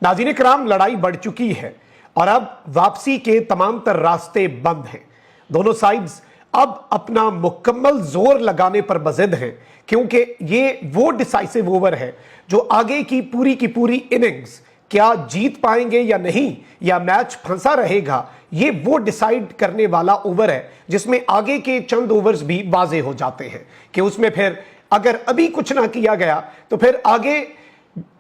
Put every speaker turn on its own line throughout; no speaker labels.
नाज़रीन किराम, लड़ाई बढ़ चुकी है और अब वापसी के तमाम तर रास्ते बंद हैं। दोनों साइड्स अब अपना मुकम्मल जोर लगाने पर बज़िद हैं, क्योंकि ये वो डिसाइसिव ओवर है जो आगे की पूरी इनिंग्स क्या जीत पाएंगे या नहीं, या मैच फंसा रहेगा, ये वो डिसाइड करने वाला ओवर है जिसमें आगे के चंद ओवर्स भी वाजे हो जाते हैं कि उसमें फिर अगर अभी कुछ ना किया गया तो फिर आगे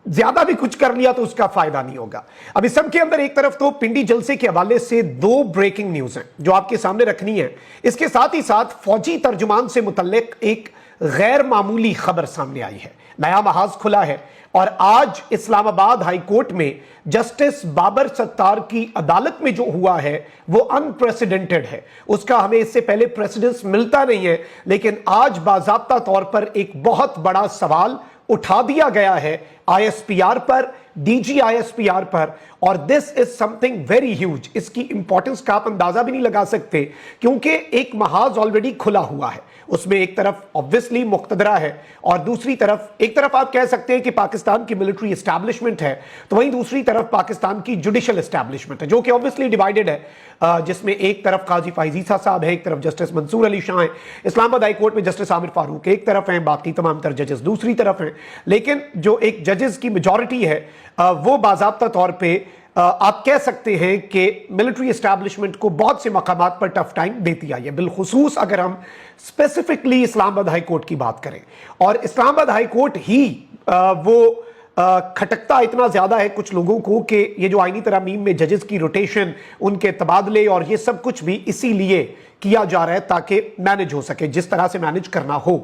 ज्यादा भी कुछ कर लिया तो उसका फायदा नहीं होगा। अब इस सब के अंदर एक तरफ तो पिंडी जलसे के हवाले से दो ब्रेकिंग न्यूज हैं जो आपके सामने रखनी है। इसके साथ ही साथ फौजी तर्जुमान से मुतल्लिक एक गैर मामूली खबर सामने आई है। नया महाज खुला है और आज इस्लामाबाद हाई कोर्ट में जस्टिस बाबर सत्तार की अदालत में जो हुआ है वो अनप्रेसिडेंटेड है। उसका हमें इससे पहले प्रेसिडेंस मिलता नहीं है, लेकिन आज बाज़ाब्ता तौर पर एक बहुत बड़ा सवाल उठा दिया गया है आईएसपीआर पर, डीजी आईएसपीआर पर, और this is something very huge. इसकी इंपॉर्टेंस का आप अंदाजा भी नहीं लगा सकते, क्योंकि एक महाज ऑलरेडी खुला हुआ है। उसमें एक तरफ ऑब्वियसली मुक्तदरा है और दूसरी तरफ, एक तरफ आप कह सकते हैं कि पाकिस्तान की मिलिट्री एस्टैब्लिशमेंट है, तो वहीं दूसरी तरफ पाकिस्तान की जुडिशियल एस्टैब्लिशमेंट है, जो कि ऑब्वियसली डिवाइडेड है, जिसमें एक तरफ काजी फाइजीसा साहब है, एक तरफ जस्टिस मंसूर अली शाह है, इस्लामाबाद हाई कोर्ट में जस्टिस आमिर फारूक एक तरफ हैं, बाकी तमाम तर जजेस दूसरी तरफ हैं। लेकिन जो एक जजेस की मेजॉरिटी है वो बाज़ाब्ता तौर पे आप कह सकते हैं कि मिलिट्री एस्टैब्लिशमेंट को बहुत से मकामात पर टफ टाइम देती आई है, बिलखुसूस अगर हम स्पेसिफिकली इस्लामाबाद हाई कोर्ट की बात करें। और इस्लामाबाद हाई कोर्ट ही वो खटकता इतना ज्यादा है कुछ लोगों को कि ये जो आईनी तरामीम में जजेस की रोटेशन, उनके तबादले और ये सब कुछ भी इसीलिए किया जा रहा है ताकि मैनेज हो सके, जिस तरह से मैनेज करना हो।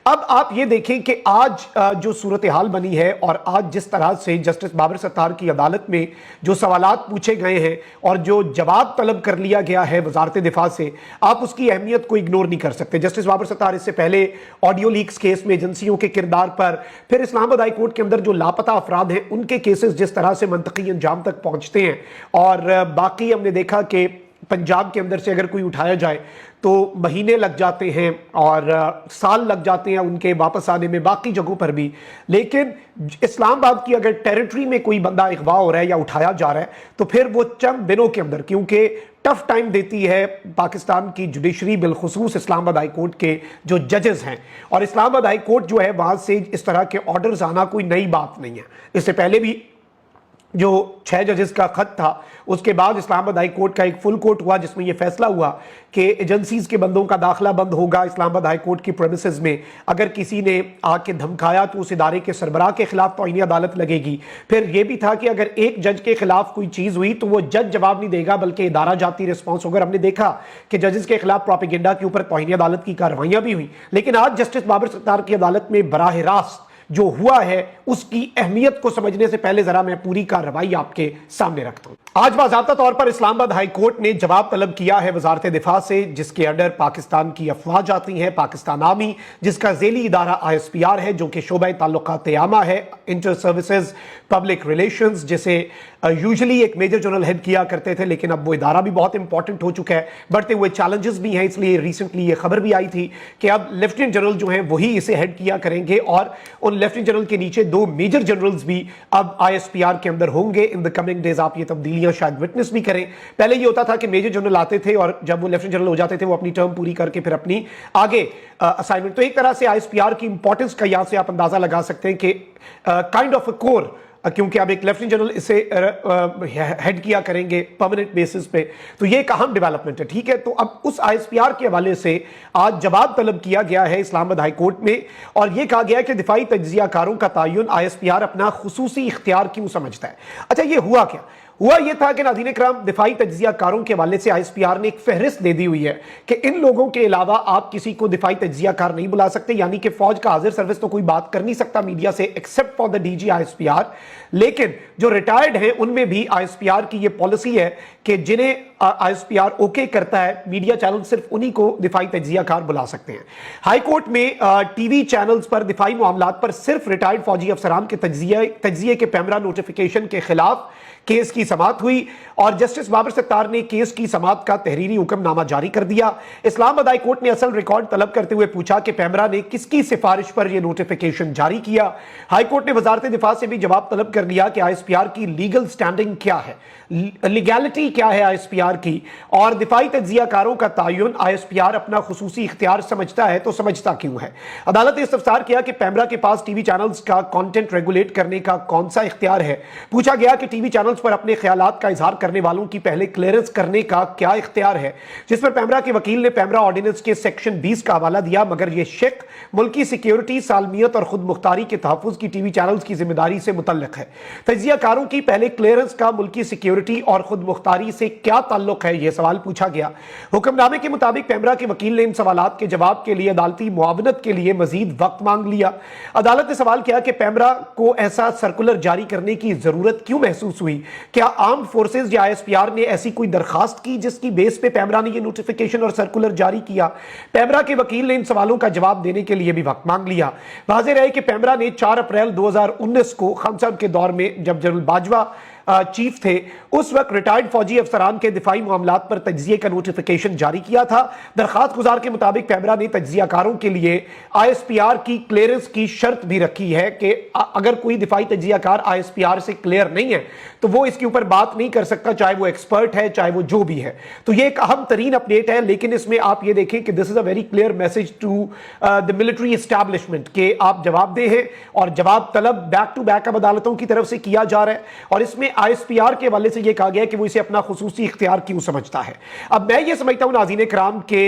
अब आप ये देखें कि आज जो सूरत हाल बनी है और आज जिस तरह से जस्टिस बाबर सत्तार की अदालत में जो सवालात पूछे गए हैं और जो जवाब तलब कर लिया गया है वजारत दिफा से, आप उसकी अहमियत को इग्नोर नहीं कर सकते। जस्टिस बाबर सत्तार इससे पहले ऑडियो लीक्स केस में एजेंसियों के किरदार पर, फिर इस्लामाबाद हाई कोर्ट के अंदर जो लापता अफराद हैं उनके केसेस जिस तरह से मंतकी अंजाम तक पहुंचते हैं, और बाकी हमने देखा कि पंजाब के अंदर से अगर कोई उठाया जाए तो महीने लग जाते हैं और साल लग जाते हैं उनके वापस आने में, बाकी जगहों पर भी। लेकिन इस्लामाबाद की अगर टेरिटरी में कोई बंदा अगवा हो रहा है या उठाया जा रहा है तो फिर वो चंद दिनों के अंदर, क्योंकि टफ टाइम देती है पाकिस्तान की जुडिशरी, बिलखुसूस इस्लामाबाद हाई कोर्ट के जो जजेस हैं, और इस्लामाबाद हाई कोर्ट जो है वहां से इस तरह के ऑर्डर्स आना कोई नई बात नहीं है। इससे पहले भी जो 6 जजेस का खत था, उसके बाद इस्लामाबाद हाई कोर्ट का एक फुल कोर्ट हुआ जिसमें यह फैसला हुआ कि एजेंसीज के बंदों का दाखिला बंद होगा इस्लामाबाद हाई कोर्ट की प्रेमिसेस में। अगर किसी ने आके धमकाया तो उस इदारे के सरबराह के खिलाफ तौहीन अदालत लगेगी। फिर यह भी था कि अगर एक जज के खिलाफ कोई चीज हुई तो वो जज जवाब नहीं देगा बल्कि इदारा जाती रिस्पॉन्स होगा। हमने देखा कि जजेस के खिलाफ प्रोपेगेंडा के ऊपर तौहीन अदालत की कार्रवाइयां भी हुई। लेकिन आज जस्टिस बाबर सत्तार की अदालत में बराह रास्त जो हुआ है उसकी अहमियत को समझने से पहले जरा मैं पूरी कार्रवाई आपके सामने रखता हूं। आज बाज़ाब्ता तौर पर इस्लामाबाद हाई कोर्ट ने जवाब तलब किया है वजारत दिफा से, जिसके अंडर पाकिस्तान की अफवाज आती हैं, पाकिस्तान आर्मी जिसका ज़ेली इदारा आईएसपीआर है, जो कि शोबा ताल्लुकात आमा है, इंटर सर्विसेज पब्लिक रिलेशंस, जिसे यूजुअली एक मेजर जनरल हेड किया करते थे, लेकिन अब वो इदारा भी बहुत इंपॉर्टेंट हो चुका है, बढ़ते हुए चैलेंजेस भी हैं। इसलिए रिसेंटली ये खबर भी आई थी कि अब लेफ्टिनेंट जनरल जो हैं वही इसे हेड किया करेंगे, और उन लेफ्टिनेंट जनरल के नीचे 2 मेजर जनरल्स भी अब आईएसपीआर के अंदर होंगे इन द कमिंग डेज। आप ये तब्दीलियां शायद विटनेस भी करें। पहले ये होता था कि मेजर जनरल आते थे और जब वो लेफ्टिनेंट जनरल हो जाते थे वो अपनी टर्म पूरी करके फिर अपनी आगे असाइनमेंट। तो एक तरह से आईएसपीआर की इंपॉर्टेंस का यहां से आप अंदाजा लगा सकते हैं कि काइंड ऑफ अ कोर, क्योंकि अब एक लेफ्टिनेंट जनरल इसे हेड किया करेंगे परमानेंट बेसिस पे, तो ये एक अहम डेवलपमेंट है। ठीक है, तो अब उस आईएसपीआर के हवाले से आज जवाब तलब किया गया है इस्लामाबाद हाई कोर्ट में, और ये कहा गया है कि दिफाई तज्जियाकारों का तयन आईएसपीआर अपना खुसूसी इख्तियार क्यों समझता है। अच्छा, ये हुआ क्या? हुआ यह था कि नाज़रीन इकराम, दिफाई तज्जियाकारों के हवाले से आईएसपीआर ने एक फहरिस्त दे दी हुई है कि इन लोगों के अलावा आप किसी को दिफाई तज्जियाकार नहीं बुला सकते, यानी कि फौज का हाजिर सर्विस तो कोई बात कर नहीं सकता मीडिया से except for the DG ISPR. लेकिन जो रिटायर्ड हैं उनमें भी आईएसपीआर की यह पॉलिसी है कि जिन्हें आईएसपीआर ओके करता है, मीडिया चैनल सिर्फ उन्हीं को दिफाई तज्जियाकार बुला सकते हैं। हाई कोर्ट में टीवी चैनल्स पर दिफाई मामलात पर सिर्फ रिटायर्ड फौजी अफसरान के तज्जिए के पैमरा नोटिफिकेशन के खिलाफ केस की समाअत हुई और जस्टिस बाबर सत्तार ने केस की समाअत का तहरीरी हुक्मनामा जारी कर दिया। इस्लामाबाद हाई कोर्ट ने असल रिकॉर्ड तलब करते हुए पूछा कि पैमरा ने किसकी सिफारिश पर यह नोटिफिकेशन जारी किया। हाई कोर्ट ने वजारत दिफा से भी जवाब तलब कर लिया कि ISPR की लीगल स्टैंडिंग क्या है, लीगैलिटी क्या है ISPR की, और दिफाई तज्जियाकारों का तयन ISPR अपना खुसूसी इख्तियार समझता है तो समझता क्यों है। अदालत ने इस्तफसार किया कि पैमरा के पास टीवी चैनल्स का कंटेंट रेगुलेट करने का कौन सा इख्तियार है। पूछा गया कि टीवी चैनल्स पर अपने ख्यालात का इजहार करने वालों की पहले क्लियरेंस करने का क्या इख्तियार है, जिस पर पैमरा के वकील ने पैमरा ऑर्डिनेंस के सेक्शन 20 का हवाला दिया, मगर यह शेख मुल्की सिक्योरिटी, सालमियत और खुद मुख्तारी के तहफ़्फ़ुज़ की टीवी चैनल्स की जिम्मेदारी से मुतल्लिक है। तज्जियाकारों की पहले क्लियरेंस का मुल्की सिक्योरिटी और खुद मुख्तारी से क्या ताल्लुक है, यह सवाल पूछा गया। हुक्मनामे के मुताबिक पैमरा के वकील ने इन सवालात के जवाब के लिए अदालती मुआवनत के लिए मजीद वक्त मांग लिया। अदालत ने सवाल किया कि पैमरा को ऐसा सर्कुलर जारी करने की जरूरत क्यों महसूस हुई। क्या आर्म्ड फोर्सेज या ISPR ने ऐसी कोई दरखास्त की जिसकी बेस पे पैमरा ने यह नोटिफिकेशन और सर्कुलर जारी किया। पैमरा के वकील ने इन सवालों का जवाब देने के लिए भी वक्त मांग लिया। वाज़ेह रहे कि पैमरा ने 4 अप्रैल 2019 को खान साहब के दौर में, जब जनरल बाजवा चीफ थे, उस वक्त रिटायर्ड फौजी अफसरान के दिफाई मामलात पर तज्जिए का नोटिफिकेशन जारी किया था। दरखास्त गुजार के मुताबिक पैमरा ने तज्जियाकारों के लिए ISPR की क्लियरेंस की शर्त भी रखी है कि अगर कोई दिफाई तज्जियाकार ISPR से क्लियर नहीं है तो वो इसके ऊपर बात नहीं कर सकता, चाहे वो एक्सपर्ट है, चाहे वो जो भी है। तो ये एक अहम तरीन अपडेट है, लेकिन इसमें आप ये देखें कि this is a very clear message to the military establishment कि आप जवाबदेह हैं और जवाब तलब बैक टू बैक अब अदालतों की तरफ से किया जा रहा है। और इसमें ISPR के हवाले से यह कहा गया कि वो इसे अपना खुसूसी इख्तियार क्यों समझता है। अब मैं ये समझता हूं नाज़रीन किराम के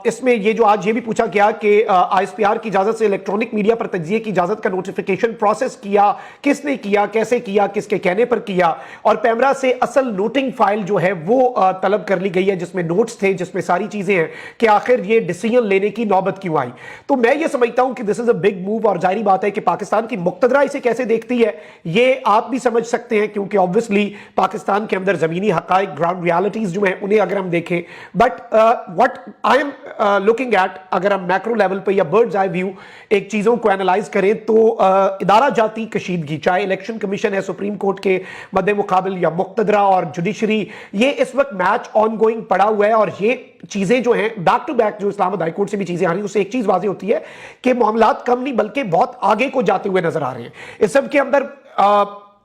इसमें ये जो आज ये भी पूछा गया कि ISPR की इजाजत से इलेक्ट्रॉनिक मीडिया पर तज्जिए की इजाजत का नोटिफिकेशन प्रोसेस किया, किसने किया, कैसे किया, किसके कहने पर किया, और पैमरा से असल नोटिंग फाइल जो है वो तलब कर ली गई है जिसमें नोट्स थे, जिसमें सारी चीजें हैं कि आखिर ये डिसीजन लेने की नौबत क्यों आई। तो मैं ये समझता हूं कि this is a big move, और जाहिर बात है कि पाकिस्तान की मुक्तदरा इसे कैसे देखती है ये आप भी समझ सकते हैं, क्योंकि ऑब्वियसली पाकिस्तान के अंदर जमीनी हकाइक, ग्राउंड रियलिटीज जो हैं उन्हें अगर हम देखें, but what I am looking at, अगर हम मैक्रो लेवल पे या बर्ड्स आई व्यू एक चीजों को एनालाइज करें तो इदारा जाती कशीदगी, चाहे इलेक्शन कमीशन है सुप्रीम कोर्ट के मद्दे मुकाबिल या मुक्तदरा और जुडिशरी, ये इस वक्त मैच ऑन गोइंग पड़ा हुआ है। और ये चीजें जो हैं बैक टू बैक जो इस्लामाबाद हाई कोर्ट से भी चीजें आ रही हैं, उससे एक चीज वाज़ेह होती है कि मामलात कम नहीं बल्कि बहुत आगे को जाते हुए नजर आ रहे हैं। इस सब के अंदर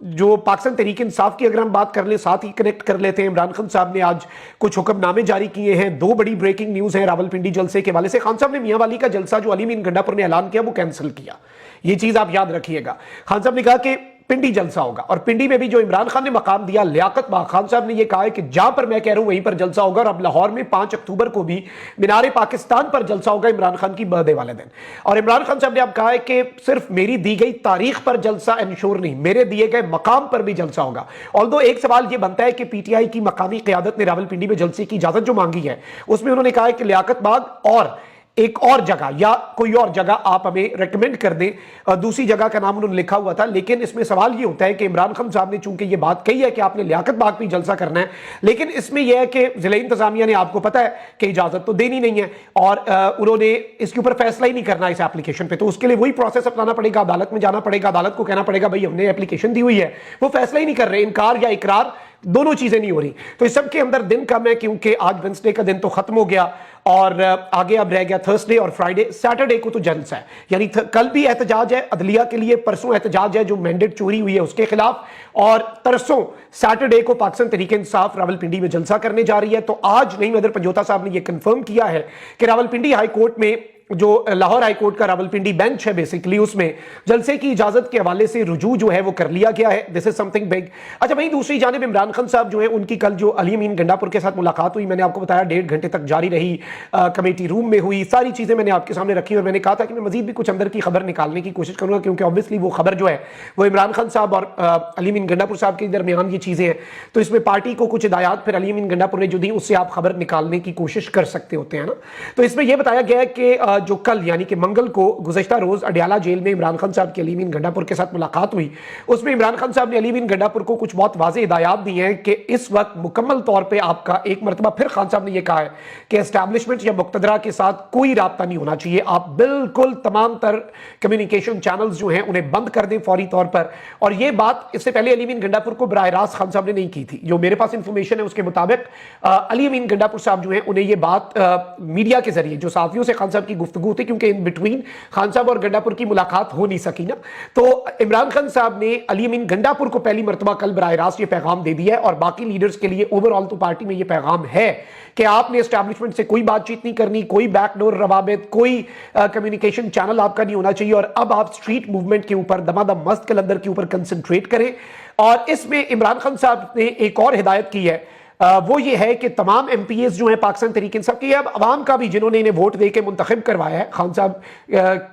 जो पाकिस्तान तहरीक इंसाफ की अगर हम बात कर ले, साथ ही कनेक्ट कर लेते हैं, इमरान खान साहब ने आज कुछ हुक्मनामे जारी किए हैं। 2 बड़ी ब्रेकिंग न्यूज है रावलपिंडी जलसे के हवाले से। खान साहब ने मियां वाली का जलसा जो अली मीन गंडापुर ने ऐलान किया वो कैंसिल किया, ये चीज आप याद रखिएगा। खान साहब ने कहा कि पिंडी जलसा होगा, और पिंडी में भी जो इमरान खान ने मकाम दिया लियाकत बाग, खान साहब ने यह कहा है कि जहां पर मैं कह रहा हूं वहीं पर जलसा होगा। और अब लाहौर में 5 अक्टूबर को भी मीनारे पाकिस्तान पर जलसा होगा इमरान खान की बर्थडे वाले दिन। और इमरान खान साहब ने अब कहा है कि सिर्फ मेरी दी गई तारीख पर जलसा इंश्योर नहीं, मेरे दिए गए मकाम पर भी जलसा होगा। ऑल्दो एक सवाल यह बनता है कि PTI की मकामी क़यादत ने रावलपिंडी में जलसे की इजाजत जो मांगी है उसमें उन्होंने कहा है कि लियाकत बाग और एक और जगह या कोई और जगह आप हमें रेकमेंड कर दें। दूसरी जगह का नाम उन्होंने लिखा हुआ था, लेकिन इसमें सवाल ये होता है कि इमरान खान साहब ने चूंकि ये बात कही है कि आपने लियाकत बाग पे जलसा करना है, लेकिन इसमें यह है कि जिला इंतजामिया ने आपको पता है कि इजाजत तो देनी नहीं है और उन्होंने इसके ऊपर फैसला ही नहीं करना इस एप्लीकेशन पे। तो उसके लिए वही प्रोसेस अपनाना पड़ेगा, अदालत में जाना पड़ेगा, अदालत को कहना पड़ेगा भाई हमने एप्लीकेशन दी हुई है, वो फैसला ही नहीं कर रहे, इनकार या इकरार दोनों चीजें नहीं हो रही। तो इस सब के अंदर दिन कम है, क्योंकि आज वेडनेसडे का दिन तो खत्म हो गया और आगे अब रह गया थर्सडे और फ्राइडे। सैटरडे को तो जलसा है, यानी कल भी एहतजाज है अदलिया के लिए, परसों एहतजाज है जो मैंडेट चोरी हुई है उसके खिलाफ, और तरसों सैटरडे को पाकिस्तान तहरीक इंसाफ रावलपिंडी में जलसा करने जा रही है। तो आज नईम हैदर पंजोता साहब ने यह कंफर्म किया है कि रावलपिंडी हाई कोर्ट में जो लाहौर हाई कोर्ट का रावलपिंडी बेंच है बेसिकली, उसमें जलसे की इजाजत के हवाले से रुजू जो है वो कर लिया गया है। This is something big. अच्छा, वहीं दूसरी जानिब इमरान खान साहब जो है उनकी कल जो अली अमीन गंडापुर के साथ मुलाकात हुई, मैंने आपको बताया 1.5 घंटे तक जारी रही, कमेटी रूम में हुई, सारी चीजें मैंने आपके सामने रखी और मैंने कहा था कि मैं मजीद भी कुछ अंदर की खबर निकालने की कोशिश करूंगा, क्योंकि ऑब्वियसली वो खबर जो है वो इमरान खान साहब और अली अमीन गंडापुर साहब के दरमियान ये चीजें हैं। तो इसमें पार्टी को कुछ हिदायत फिर अली अमीन गंडापुर ने जो दी उससे आप खबर निकालने की कोशिश कर सकते होते हैं ना। तो इसमें यह बताया गया है कि जो कल यानी कि मंगल को गुज़श्ता रोज अडियाला जेल में इमरान खान साहब की अली अमीन गंडापुर के साथ मुलाकात हुई, उसमें इमरान खान साहब ने अली अमीन गंडापुर को कुछ बहुत वाज़ेह हिदायत दी हैं कि इस वक्त मुकम्मल तौर पे आपका एक मरतबा फिर खान साहब ने यह कहा है कि एस्टैब्लिशमेंट या मुक्तदरा के साथ कोई राब्ता नहीं होना चाहिए, आप बिल्कुल तमाम तर कम्युनिकेशन चैनल्स जो हैं उन्हें बंद कर दें फौरी तौर पर। और यह बात इससे पहले अली अमीन गंडापुर को बराह रास्त खान साहब ने नहीं की थी। जो मेरे पास इंफॉर्मेशन है उसके मुताबिक अली अमीन गंडापुर साहब जो हैं उन्हें यह बात मीडिया के जरिए जो साथियों से खान साहब की गुफ्तगू थी, क्योंकि इन बिटवीन खान साहब और गंडापुर की मुलाकात हो नहीं सकी ना, तो इमरान खान साहब ने अली अमीन गंडापुर को पहली मरतबा कल बराह रास्त ये पैगाम दे दिया है। और बाकी लीडर्स के लिए ओवरऑल तो पार्टी में ये पैगाम है कि आपने एस्टैब्लिशमेंट से कोई बातचीत नहीं करनी, कोई बैकडोर रवाबित, कोई कम्युनिकेशन चैनल आपका नहीं होना चाहिए, और अब आप स्ट्रीट मूवमेंट के ऊपर दमादम मस्त कलंदर के ऊपर कंसंट्रेट करें। और इसमें इमरान खान साहब ने एक और हिदायत की है, वो ये है कि तमाम एमपीएस जो हैं पाकिस्तान तहरीक इंसाफ की, अब अवाम का भी जिन्होंने इन्हें वोट दे के मुंतखब करवाया है, खान साहब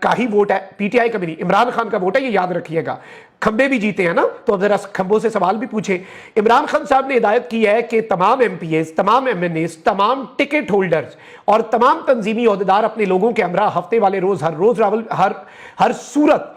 का ही वोट है, पीटीआई का भी नहीं, इमरान खान का वोट है, ये याद रखिएगा। खंबे भी जीते हैं ना, तो अब जरा खंबों से सवाल भी पूछे। इमरान खान साहब ने हिदायत की है कि तमाम एमपीएस, तमाम एमएनएस, तमाम टिकट होल्डर्स और तमाम तंजीमी ओहदेदार अपने लोगों के हमरा हफ्ते वाले रोज हर रोज हर सूरत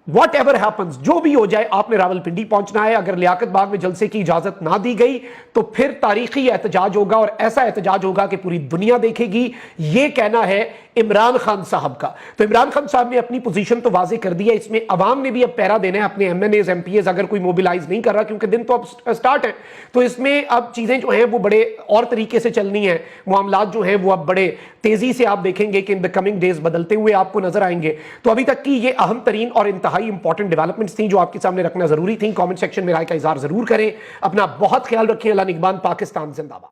वॉट एवर हैपन्स, जो भी हो जाए आपने रावलपिंडी पहुंचना है। अगर लियाकत बाग में जलसे की इजाजत ना दी गई तो फिर तारीखी एहतजाज होगा, और ऐसा एहतजाज होगा कि पूरी दुनिया देखेगी। यह कहना है इमरान खान साहब का। तो इमरान खान साहब ने अपनी पोजीशन तो वाजे कर दी है, इसमें अवाम ने भी अब पैरा देना है अपने एमएनएस एमपीएस अगर कोई मोबिलाइज नहीं कर रहा, क्योंकि दिन तो अब स्टार्ट है, तो इसमें अब चीजें जो हैं वो बड़े और तरीके से चलनी है। मामलात जो हैं वो अब बड़े तेजी से आप देखेंगे कि इन द कमिंग डेज बदलते हुए आपको नजर आएंगे। तो अभी तक की ये अहम तरीन और इंतहाई इंपॉर्टेंट डेवलपमेंट्स थी जो आपके सामने रखना जरूरी थी। कमेंट सेक्शन में राय का इजहार जरूर करें। अपना बहुत ख्याल रखें। अल्लाह निगहबान। पाकिस्तान जिंदाबाद।